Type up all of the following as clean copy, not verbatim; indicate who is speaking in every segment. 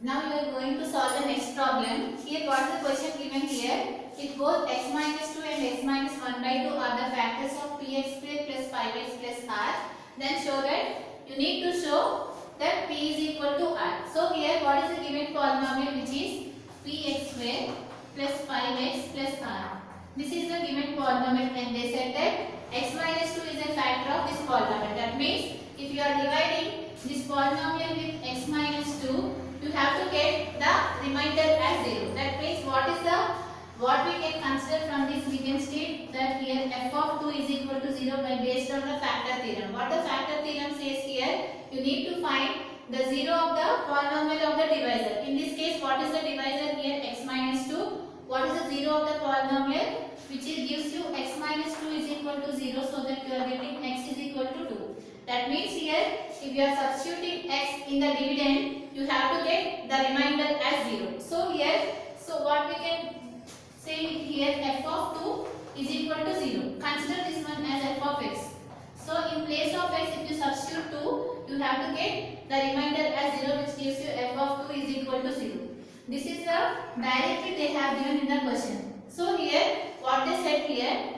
Speaker 1: Now we are going to solve the next problem. Here what is the question given here? If both x minus 2 and x minus 1 by 2 are the factors of px square plus 5x plus r, then show that you need to show that p is equal to r. So here what is the given polynomial, which is px square plus 5x plus r. This is the given polynomial, and they said that x minus 2 is a factor of this polynomial. That means if you are dividing this polynomial with x minus 2, you have to get the remainder as 0. That means what we can consider from this, we can state that here f of 2 is equal to 0 by based on the factor theorem. What the factor theorem says here, you need to find the 0 of the polynomial of the divisor. In this case, what is the divisor here? X minus 2. What is the 0 of the polynomial? Which gives you x minus 2 is equal to 0, so that you are getting x is equal to 2. That means here, if you are substituting x in the dividend, you have to get the remainder as 0. So here, what we can say here, f of 2 is equal to 0. Consider this one as f of x. So in place of x, if you substitute 2, you have to get the remainder as 0, which gives you f of 2 is equal to 0. This is the directly they have given in the question. So here, what they said here,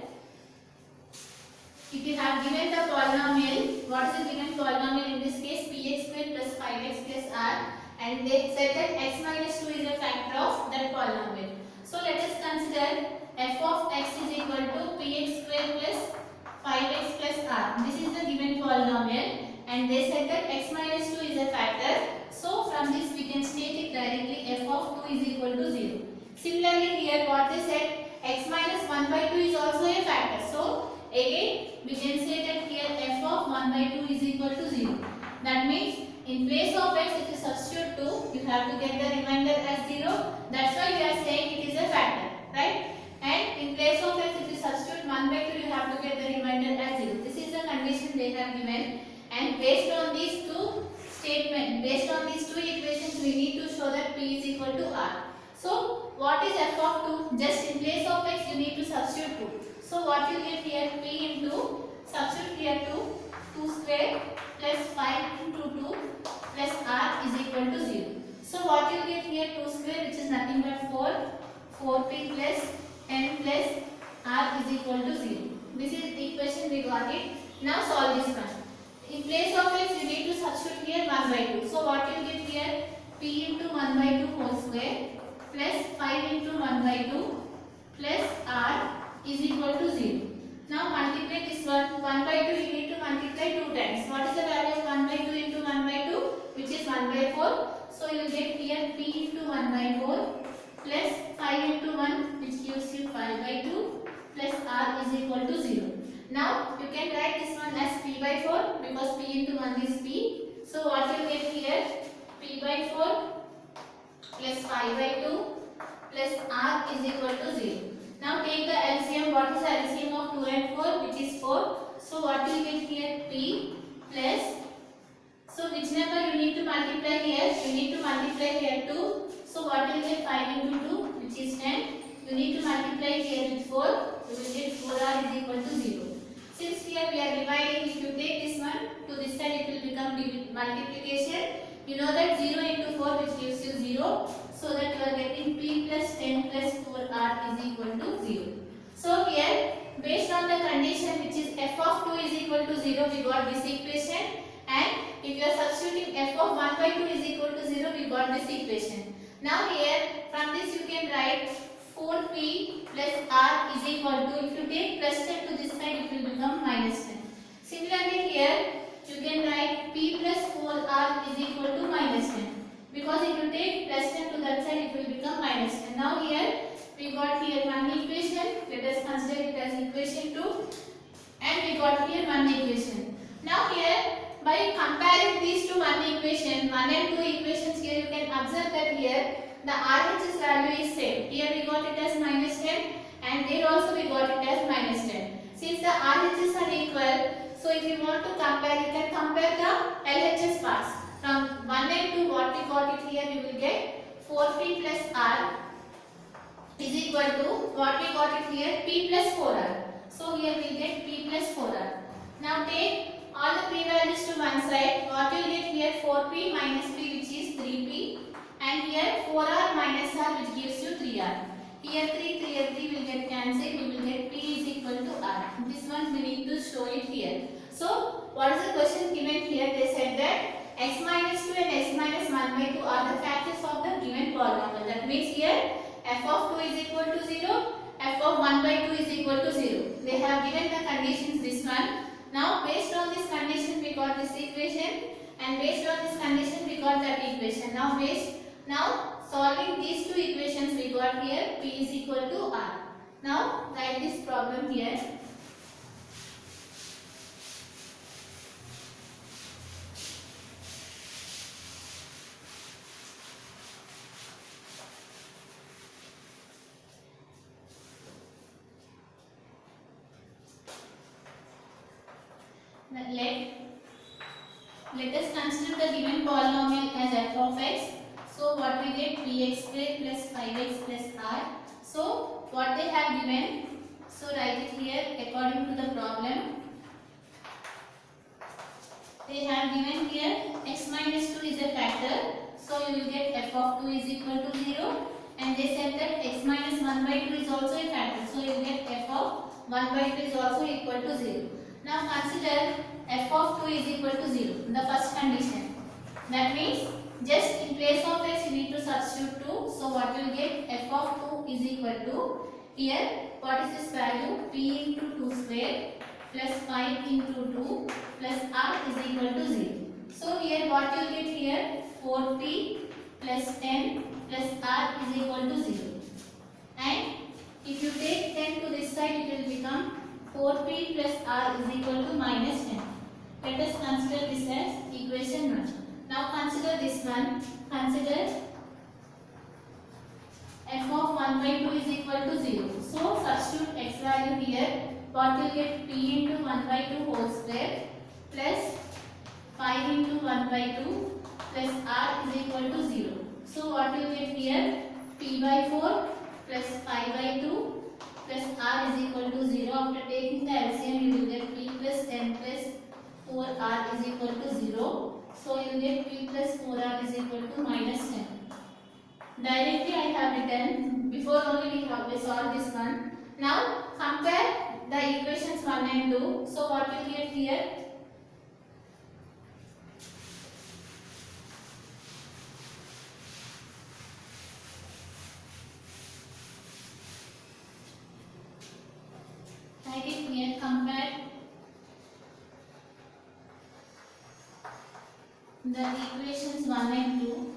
Speaker 1: if you have given the polynomial, what is the given polynomial? In this case, px square plus 5x plus r, and they said that x minus 2 is a factor of that polynomial. So let us consider f of x is equal to px square plus 5x plus r. This is the given polynomial, and they said that x minus 2 is a factor. So from this we can state it directly, f of 2 is equal to 0. Similarly here, what they said, x minus 1 by 2 is also a factor. So again we can say that here f of 1 by 2 is equal to 0. That means in place of x, if you substitute 2, you have to get the remainder as 0. That's why we are saying it is a factor, right? And in place of x, if you substitute 1 by 2, you have to get the remainder as 0. This is the condition they have given, and based on these two statements, based on these two equations, we need to show that p is equal to r. So what is f of 2? Just in place of x, you need to substitute 2. So what you get here, p into, substitute here 2 square plus 5 into 2 plus r is equal to 0. So what you get here, 2 square, which is nothing but 4p plus n plus r is equal to 0. This is the equation, we got it. Now solve this one. In place of x, you need to substitute here 1 by 2. So what you get here, p into 1 by 2 whole square plus 5 into 1 by 2 plus r is equal to 0. Now multiply this one. 1 by 2 you need to multiply 2 times. What is the value of 1 by 2 into 1 by 2? Which is 1 by 4. So you get here p into 1 by 4 plus 5 into 1, which gives you 5 by 2 plus r is equal to 0. Now you can write this one as p by 4, because p into 1 is p. So what you get here, p by 4 plus 5 by 2 plus r is equal to 0. Now take the LCM. What is the LCM of 2 and 4? Which is 4. So what you get here, p plus, so which number you need to multiply here? You need to multiply here 2. So what will get 5 into 2, which is 10. You need to multiply here with 4. You will get 4r is equal to 0. Since here we are dividing, if you take this one to this side, it will become multiplication. You know that 0 into 4, which gives you 0. So that you are getting p plus 10 plus 4r is equal to 0. So here, based on the condition, which is f of 2 is equal to 0, we got this equation. And if you are substituting f of 1 by 2 is equal to 0, we got this equation. Now here, from this you can write 4p plus r is equal to, if you take plus 10 to this side, it will become minus 10. Similarly here, you can write p plus 4r is equal to minus 10. Because if you take plus 10 to that side, it will become minus 10. Now here, we got here one equation. Let us consider it as equation 2. And we got here one equation. Now here, by comparing these two one equation, 1 and 2 equations here, you can observe that here, the RHS value is same. Here we got it as minus 10, and there also we got it as minus 10. Since the RHS are equal, so if you want to compare, you can compare the LHS parts. From 1 and 2, what we got it here, we will get 4p plus r is equal to, what we got it here, p plus 4r. So here we get p plus 4r. Now take all the p values to one side. What you will get here, 4p minus p which is 3p, and here 4r minus r which gives you 3r. Here 3 will get cancelled, we will get p is equal to r. This one we need to show it here. So what is the question given here? They said that x minus 2 and x minus 1 by 2 are the factors of the given polynomial. That means here f of 2 is equal to 0, f of 1 by 2 is equal to 0. They have given the conditions this one. Now based on this condition we got this equation, and based on this condition we got that equation. Now solving these two equations we got here p is equal to r. Now write this problem here. Let us consider the given polynomial as f of x. So what we get, px square plus 5x plus r. So what they have given, so write it here according to the problem. They have given here x minus 2 is a factor, so you will get f of 2 is equal to 0, and they said that x minus 1 by 2 is also a factor, so you will get f of 1 by 2 is also equal to 0. Now consider f of 2 is equal to 0, the first condition. That means just in place of x you need to substitute 2. So what you will get, f of 2 is equal to, here what is this value, p into 2 square plus 5 into 2 plus r is equal to 0. So here what you will get here, 4p plus 10 plus r is equal to 0. And if you take 10 to this side it will become 4p plus r is equal to minus 10. Let us consider this as equation 1. Now consider this one. Consider f of 1 by 2 is equal to 0. So substitute x value here. What you get, p into 1 by 2 whole square plus 5 into 1 by 2 plus r is equal to 0. So what you get here, p by 4 plus 5 by 2 plus r is equal to 0. After taking the LCM you will get p plus 10 plus 4r is equal to 0. So you will get p plus 4r is equal to minus 10. Directly I have written, before only we have solved this one. Now compare the equations 1 and 2. So what you will get here, write it here, compare the equations 1 and 2.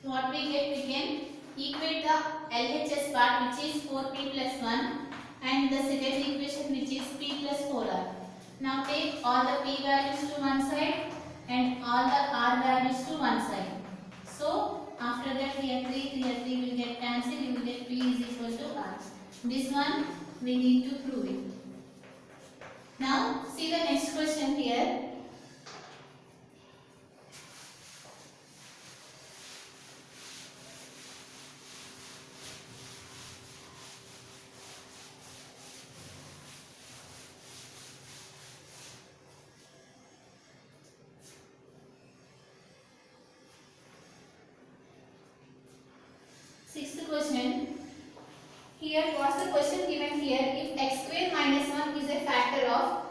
Speaker 1: What we get, we can equate the LHS part which is 4p plus 1 and the second equation which is p plus 4r. Now take all the p values to one side and all the r values to one side. So after that here 3 will get cancelled, you will get p is equal to r. This one we need to prove it. Now see the next question here. Sixth question. Here what's the question given here? If x square minus 1 is a factor of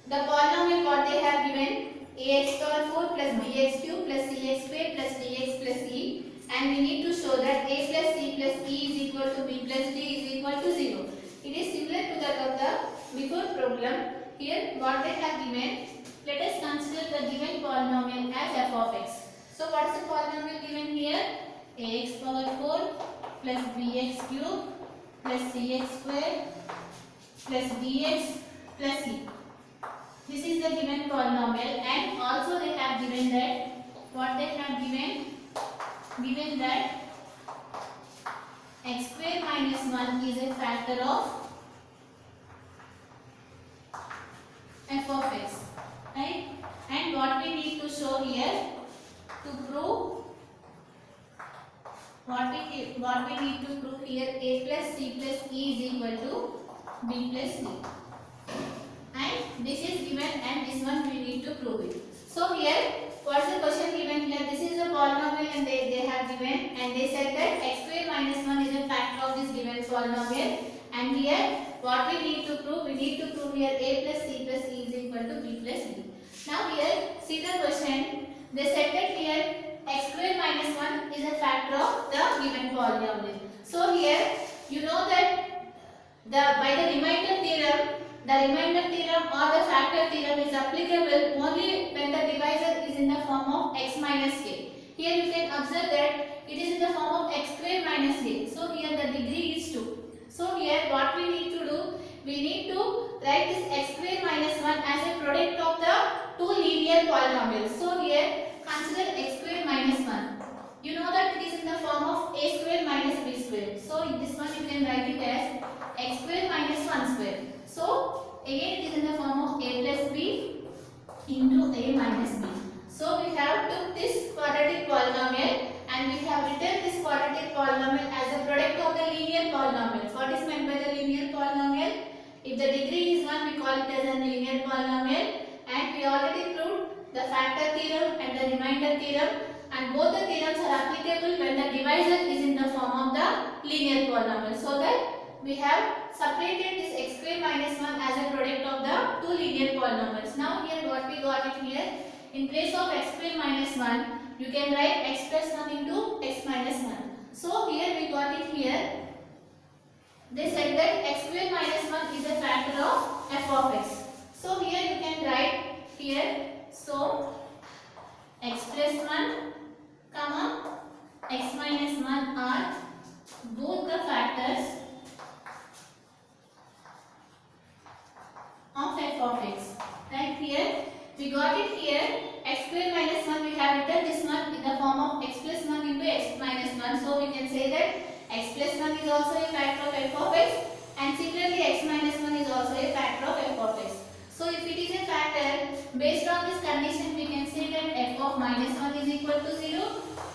Speaker 1: the polynomial what they have given, ax power 4 plus bx cube plus cx square plus dx plus e, and we need to show that a plus c plus e is equal to b plus d is equal to 0. It is similar to that of the before problem. Here what they have given, let us consider the given polynomial as f of x. So what is the polynomial given here? Ax power 4 plus bx cube plus cx square plus dx plus e. This is the given polynomial, and also they have given that what they have given that x square minus 1 is a factor of f of x, right? And what we need to show here to prove, what we need to prove here, a plus c plus e is equal to b plus c. And to prove it. So here, what's the question given here? This is a polynomial and they have given, and they said that x square minus 1 is a factor of this given polynomial. And here, what we need to prove? We need to prove here a plus c plus e is equal to b plus d. Now here, see the question. They said that here x square minus 1 is a factor of the given polynomial. So here, you know that by the remainder theorem or the factor theorem is applicable only when the divisor is in the form of x minus k. Here you can observe that it is in the form of x square minus k. So here the degree is 2. So here what we need to do? We need to write this x square minus 1 as a product of the two linear polynomials. So here consider x square minus 1. You know that it is in the form of a square minus b square. So in this one you can write it as x square minus 1 square. So again it is in the form of a plus b into a minus b. So we have took this quadratic polynomial and we have written this quadratic polynomial as a product of the linear polynomials. What is meant by the linear polynomial? If the degree is 1, we call it as a linear polynomial, and we already proved the factor theorem and the remainder theorem, and both the theorems are applicable when the divisor is in the form of the linear polynomial. So that we have separated this x square minus 1 as a product of the two linear polynomials. Now here what we got it here, in place of x square minus 1, you can write x plus 1 into x minus 1. So here we got it here. They said that x square minus 1 is a factor of f of x. So here you can write here, so x plus 1 comma x minus 1 are both the factors of f of x. Right, here we got it here, x square minus 1, we have written this one in the form of x plus 1 into x minus 1. So we can say that x plus 1 is also a factor of f of x, and similarly x minus 1 is also a factor of f of x. So if it is a factor, based on this condition we can say that f of minus 1 is equal to 0,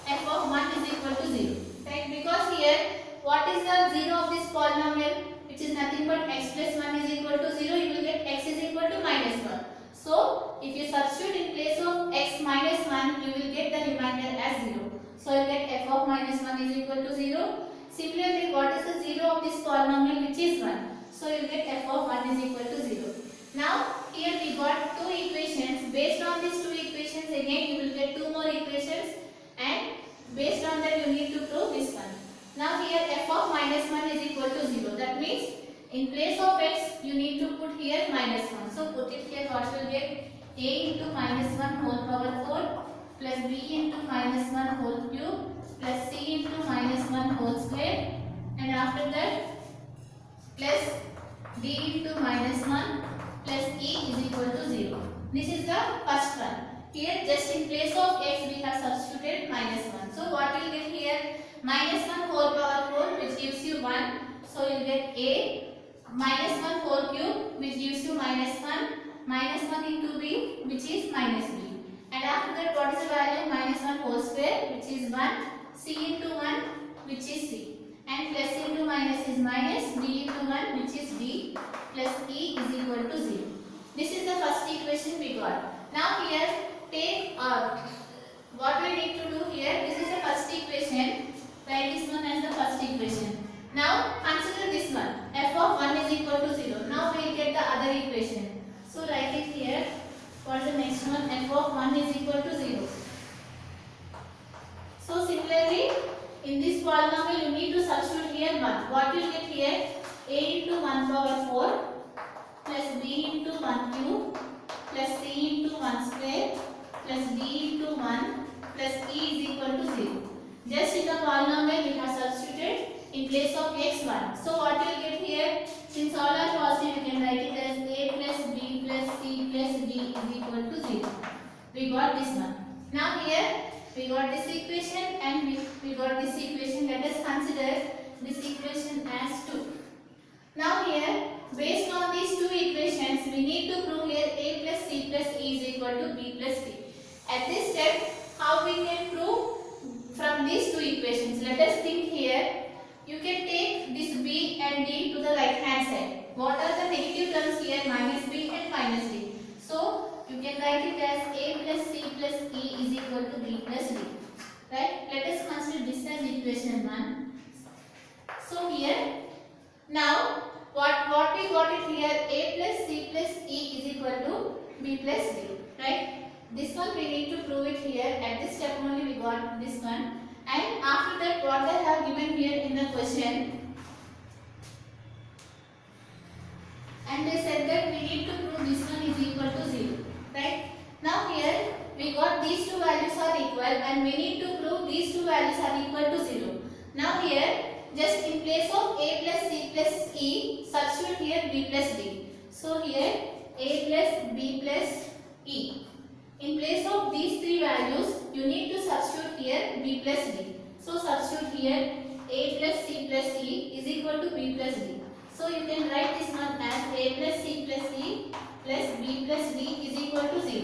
Speaker 1: f of 1 is equal to 0. Right, because here what is the 0 of this polynomial, which is nothing but x plus 1 is equal to 0, you will get x is equal to minus 1. So if you substitute in place of x minus 1, you will get the remainder as 0. So you get f of minus 1 is equal to 0. Similarly, what is the 0 of this polynomial, which is 1? So you get f of 1 is equal to 0. Now here we got two equations. Based on these two equations, again you will get two more equations, and based on that you need to prove this one. Now here f of minus 1 is equal to 0. That means in place of x you need to put here minus 1. So put it here, what will get? A into minus 1 whole power 4 plus b into minus 1 whole cube plus c into minus 1 whole square, and after that plus d into minus 1 plus e is equal to 0. This is the first one. Here just in place of x we have substituted minus 1. So what you will get here? Minus 1 whole power 4, which gives you 1. So you will get a minus 1 whole cube, which gives you minus 1, minus 1 into b, which is minus b. And after that what is the value? Minus 1 whole square, which is 1, c into 1, which is c. And plus into minus is minus, d into 1, which is d, plus e is equal to 0. This is the first equation we got. Now here take what we need to do here, this is the first equation, write this one as the first equation. Now consider this one, f of 1 is equal to 0. Now we will get the other equation. So write it here. For the next one, f of 1 is equal to 0. So similarly, in this polynomial you need to substitute here 1. What you will get here? A into 1 power 4 plus b into 1 cube plus c into 1 square plus d into 1 plus e is equal to 0. Just in the polynomial we have substituted in place of x1. So what you will get here? Since all are positive, you can write it as a plus b plus c plus d is equal to 0. We got this one. Now here we got this equation and we got this equation. Let us consider this equation as 2. Now here, based on these two equations, we need to prove here a plus c plus e is equal to b plus d. At this step, how we can prove from these two equations? Let us think here. You can take this b and d to the right hand side. What are the negative terms here? Minus b and minus d. So you can write it as a plus c plus e is equal to b plus d. Right? Let us consider this as equation 1. So here, now what we got it here, a plus c plus e is equal to b plus d. Right? This one we need to prove it here. At this step only we got this one. And after that, what they have given here in the question, and they said that we need to prove this one is equal to 0. Right? Now here we got these two values are equal and we need to prove these two values are equal to 0. Now here, just in place of a plus c plus e, substitute here b plus d. So here a plus b plus e. In place of these three values, you need to substitute here b plus d. So substitute here a plus c plus e is equal to b plus d. So you can write this one as a plus c plus e plus b plus d is equal to 0.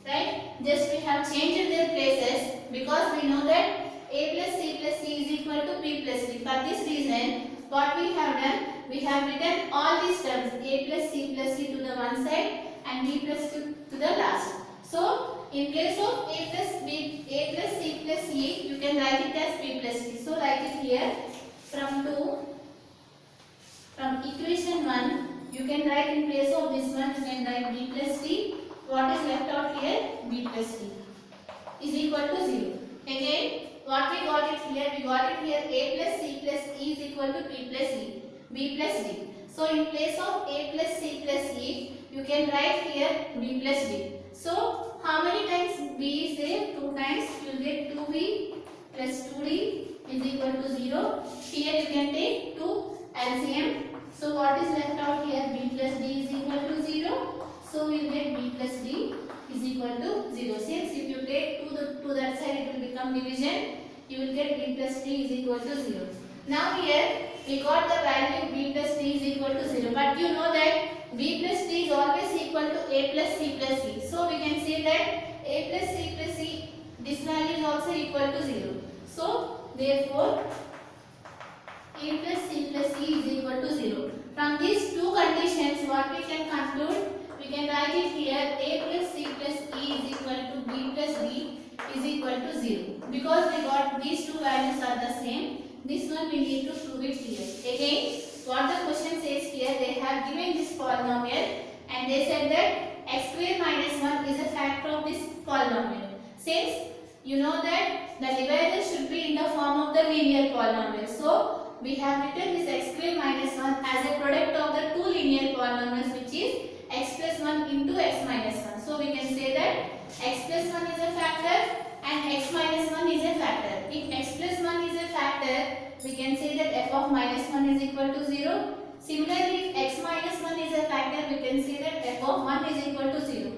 Speaker 1: Right? Just we have changed their places because we know that a plus c plus e is equal to b plus d. For this reason, what we have done, we have written all these terms a plus c plus e to the one side and b plus to the last. So in place of a plus c plus e, you can write it as b plus d. So write it here from equation 1, you can write in place of this one, you can write b plus d. What is left out here? B plus d is equal to 0. Again, what we got it here? We got it here a plus c plus e is equal to b plus d. So in place of a plus c plus e, you can write here b plus d. So how many times b is there? 2 times. You will get 2b plus 2d is equal to 0. Here you can take 2 LCM. So what is left out here? B plus d is equal to 0. So we will get b plus d is equal to 0. Since if you take to that side, it will become division. You will get b plus d is equal to 0. Now here we got the value b plus d is equal to 0. But you know that b plus d is always equal to a plus c plus e. So we can say that a plus c plus e, this value is also equal to 0. So therefore a plus c plus e is equal to 0. From these two conditions, what we can conclude? We can write it here a plus c plus e is equal to b plus d is equal to 0. Because we got these two values are the same, this one we need to prove it here. Again, what the question says here, they have given this polynomial and they said that x square minus 1 is a factor of this polynomial. Since you know that the divisor should be in the form of the linear polynomial. So we have written this x square minus 1 as a product of the two linear polynomials, which is x plus 1 into x minus 1. So we can say that x plus 1 is a factor and x minus 1 is a factor. If x plus 1 is a factor, we can say that f of minus 1 is equal to 0. Similarly, if x minus 1 is a factor, we can say that f of 1 is equal to 0.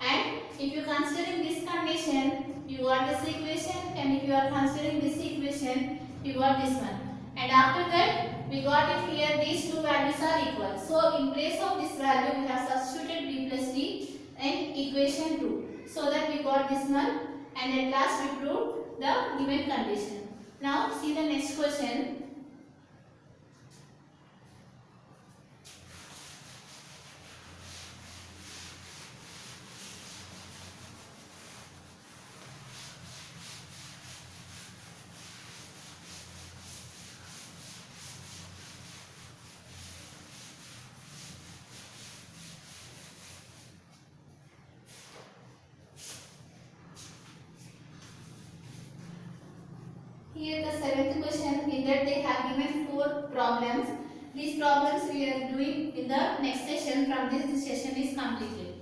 Speaker 1: And if you considering this condition, you got this equation, and if you are considering this equation, you got this one. And after that, we got it here, these two values are equal. So in place of this value, we have substituted b plus d in equation 2. So that we got this one, and at last we proved the given condition. Now see the next question. Here the seventh question, in that they have given 4 problems. These problems we are doing in the next session. From this session is completed.